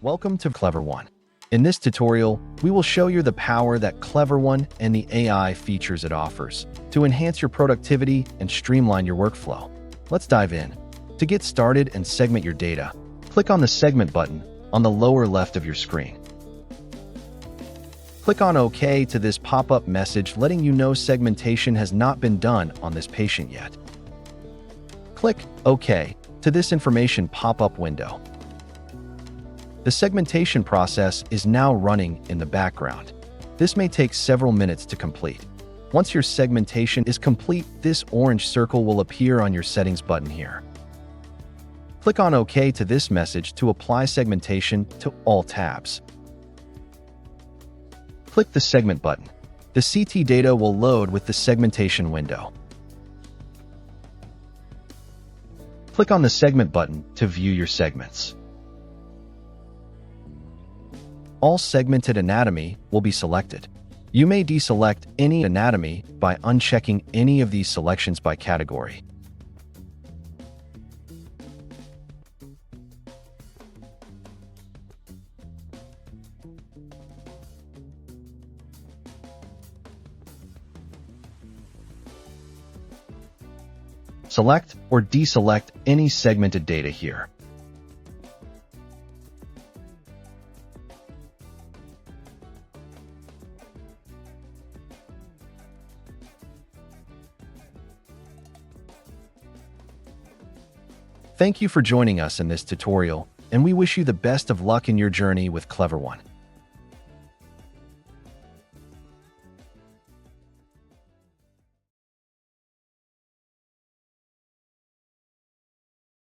Welcome to Clever One. In this tutorial, we will show you the power that Clever One and the AI features it offers to enhance your productivity and streamline your workflow. Let's dive in. To get started and segment your data, click on the Segment button on the lower left of your screen. Click on OK to this pop-up message letting you know segmentation has not been done on this patient yet. Click OK to this information pop-up window. The segmentation process is now running in the background. This may take several minutes to complete. Once your segmentation is complete, this orange circle will appear on your Settings button here. Click on OK to this message to apply segmentation to all tabs. Click the Segment button. The CT data will load with the segmentation window. Click on the Segment button to view your segments. All segmented anatomy will be selected. You may deselect any anatomy by unchecking any of these selections by category. Select or deselect any segmented data here. Thank you for joining us in this tutorial, and we wish you the best of luck in your journey with Clever One.